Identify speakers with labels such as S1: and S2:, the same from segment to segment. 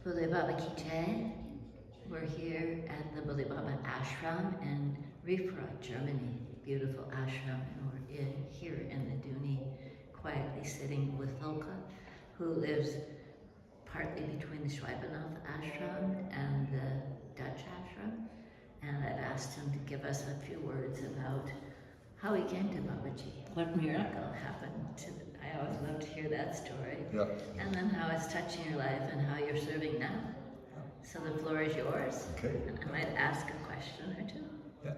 S1: Bhole Babaji, we're here at the Bhole Baba Ashram in Rieferath, Germany. Beautiful ashram, and we're here in the Duni, quietly sitting with Volker, who lives partly between the Schweibenath ashram and the Dutch ashram. And I've asked him to give us a few words about how he came to Babaji, what miracle happened to. I always love to hear that story.
S2: Yeah.
S1: And then how it's touching your life and how you're serving now. So the floor is yours.
S2: Okay.
S1: And I might ask a question or two.
S2: Yeah.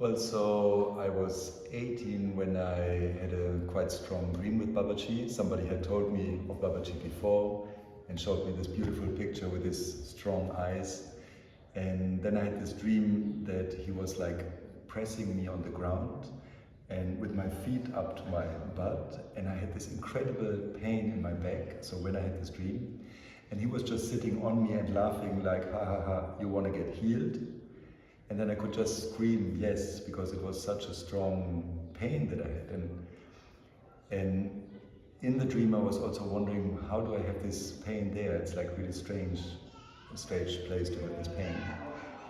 S2: Well, so I was 18 when I had a quite strong dream with Babaji. Somebody had told me of Babaji before and showed me this beautiful picture with his strong eyes. And then I had this dream that he was like pressing me on the ground and with my feet up to my butt, and I had this incredible pain in my back. So when I had this dream, and he was just sitting on me and laughing like, ha ha ha, you want to get healed? And then I could just scream yes, because it was such a strong pain that I had. And in the dream I was also wondering, how do I have this pain there? It's like really strange place to have this pain.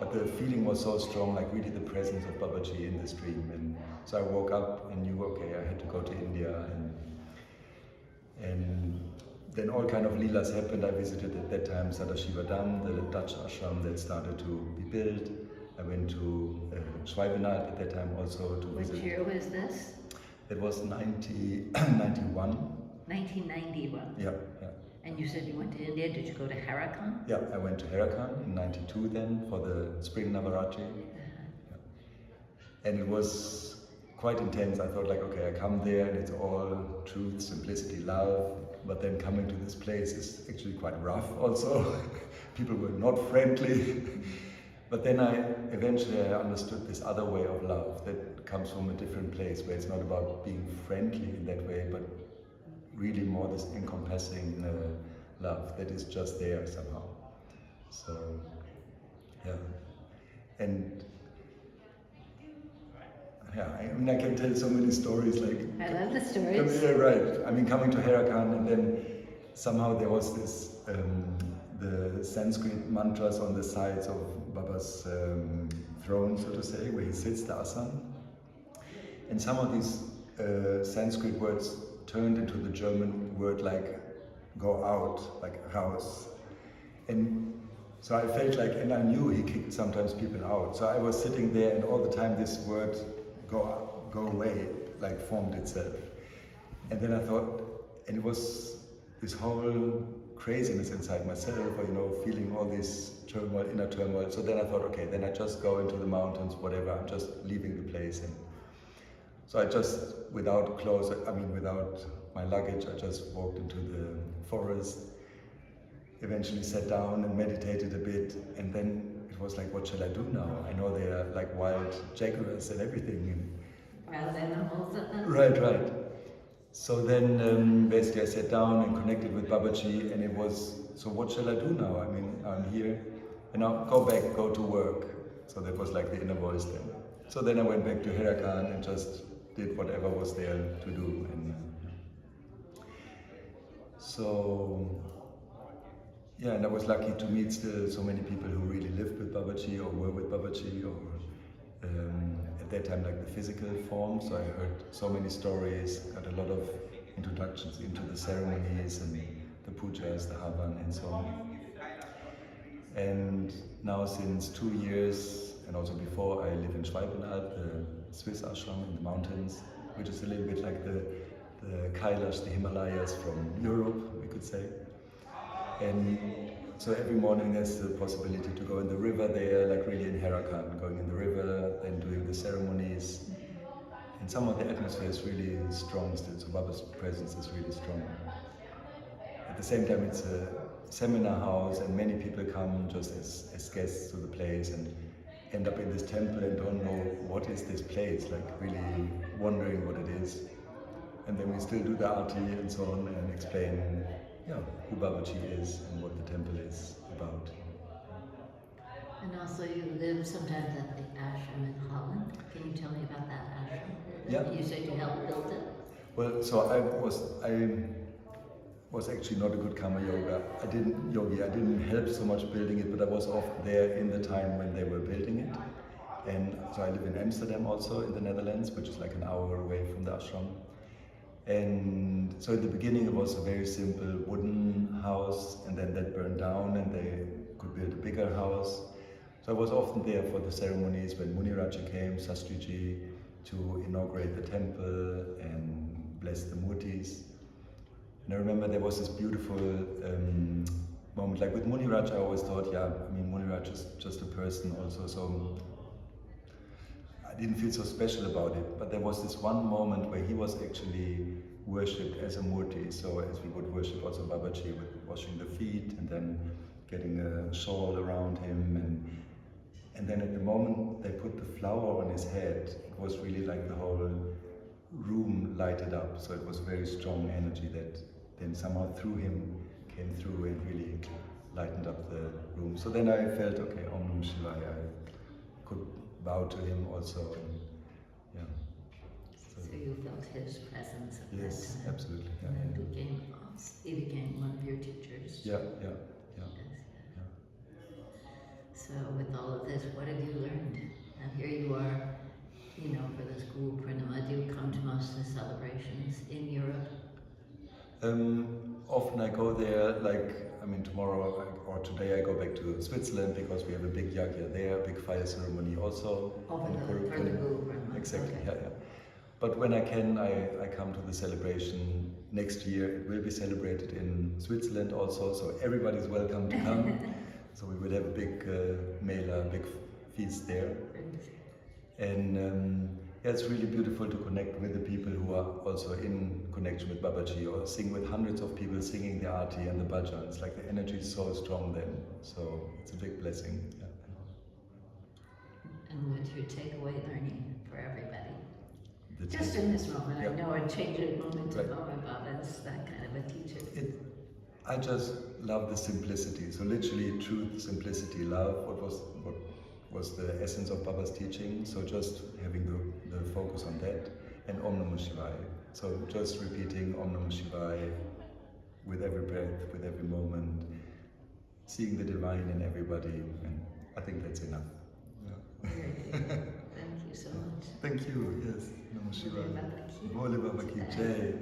S2: But the feeling was so strong, like really the presence of Babaji in this dream. And so I woke up and knew, okay, I had to go to India. And then all kind of leelas happened. I visited at that time Haidakhandi, the Dutch ashram that started to be built. I went to Schweibenath at that time also to visit.
S1: Which year was this?
S2: It was 91.
S1: 1991.
S2: Yeah.
S1: And you said you went to India. Did you go to Haidakhandi?
S2: Yeah, I went to Haidakhandi in 92 then for the spring Navaratri. Yeah. And it was quite intense. I thought like, okay, I come there and it's all truth, simplicity, love. But then coming to this place is actually quite rough also. People were not friendly. But then I eventually understood this other way of love that comes from a different place, where it's not about being friendly in that way, but really more this encompassing love that is just there somehow. So, yeah. And yeah, I mean, I can tell so many stories. Like
S1: I love the stories.
S2: Yeah, right. I mean, coming to Haidakhandi, and then somehow there was this, the Sanskrit mantras on the sides of Baba's throne, so to say, where he sits, the asana. And some of these Sanskrit words turned into the German word like go out, like raus. And so I felt like, and I knew he kicked sometimes people out. So I was sitting there and all the time this word go away, like formed itself. And then I thought, and it was this whole craziness inside myself, or, feeling all this turmoil, inner turmoil. So then I thought, okay, then I just go into the mountains, whatever, I'm just leaving the place. And so I just, without clothes, without my luggage, I just walked into the forest, eventually sat down and meditated a bit, and then it was like, what shall I do now? I know there are like wild jaguars and everything.
S1: Wild animals.
S2: Right. So then basically I sat down and connected with Babaji, and it was, so what shall I do now? I mean, I'm here, and now go back, go to work. So that was like the inner voice then. So then I went back to Haidakhandi and just did whatever was there to do. And so, yeah, and I was lucky to meet still so many people who really lived with Babaji or were with Babaji, or at that time like the physical form. So I heard so many stories, got a lot of introductions into the ceremonies and the pujas, the havan and so on. And now since 2 years, and also before, I live in Schweibenath, the Swiss ashram in the mountains, which is a little bit like the Kailash, the Himalayas from Europe, we could say. And so every morning there's the possibility to go in the river there, like really in Haidakhandi, going in the river, then doing the ceremonies. And some of the atmosphere is really strong still, so Baba's presence is really strong. At the same time, it's a seminar house, and many people come just as guests to the place and end up in this temple and don't know what is this place, like really wondering what it is. And then we still do the arti and so on and explain who Babaji is and what the temple is about.
S1: And also you live sometimes at the ashram in Holland. Can you tell me about that ashram?
S2: Yeah.
S1: You said you helped build it?
S2: Well, so was actually not a good karma yoga. I didn't help so much building it, but I was often there in the time when they were building it. And so I live in Amsterdam also in the Netherlands, which is like an hour away from the ashram. And so in the beginning it was a very simple wooden house, and then that burned down and they could build a bigger house. So I was often there for the ceremonies when Muniraja came, Sastriji, to inaugurate the temple and bless the murtis. And I remember there was this beautiful moment, like with Muniraj I always thought, yeah, I mean Muniraj is just a person also, so I didn't feel so special about it, but there was this one moment where he was actually worshipped as a murti, so as we would worship also Babaji with washing the feet and then getting a shawl around him, and then at the moment they put the flower on his head, it was really like the whole room lighted up, so it was very strong energy that then somehow through him came through and really lightened up the room. So then I felt, okay, Om Namah Shivaya, I could bow to him also. And, yeah.
S1: So you felt his presence at
S2: Yes,
S1: that time.
S2: absolutely. Yeah,
S1: And then
S2: yeah.
S1: he became one of your teachers.
S2: Yeah.
S1: Yes, yeah. So with all of this, what have you learned? Now here you are, you know, for the school Purnima. Do you come to most of the celebrations in Europe?
S2: Often I go there, like, I mean tomorrow or today I go back to Switzerland because we have a big yagya there, a big fire ceremony also.
S1: Oh, for the Guru Purnima.
S2: Exactly,
S1: okay.
S2: yeah. But when I can, I come to the celebration next year. It will be celebrated in Switzerland also, so everybody's welcome to come. So we will have a big mela, big feast there. And yeah, it's really beautiful to connect with the people who are also in connection with Babaji, or sing with hundreds of people singing the arti and the bhajan. It's like the energy is so strong then, so it's a big blessing. Yeah.
S1: And what's your takeaway learning for everybody?
S2: The
S1: Just
S2: take-
S1: in this moment,
S2: Yeah.
S1: I know a changing moment to
S2: Right.
S1: Baba is that kind of a teacher.
S2: I just love the simplicity. So literally truth, simplicity, love. What was the essence of Baba's teaching? So just having the focus on that, and Om Namah Shivaya. So just repeating Om Namah Shivaya with every breath, with every moment, seeing the divine in everybody, and I think that's enough. Yeah.
S1: Very good. Thank you so much.
S2: Thank you. Yes. Namah
S1: Bhole
S2: Shivaya.
S1: Baba Ki
S2: Bhole Baba Ki Jai.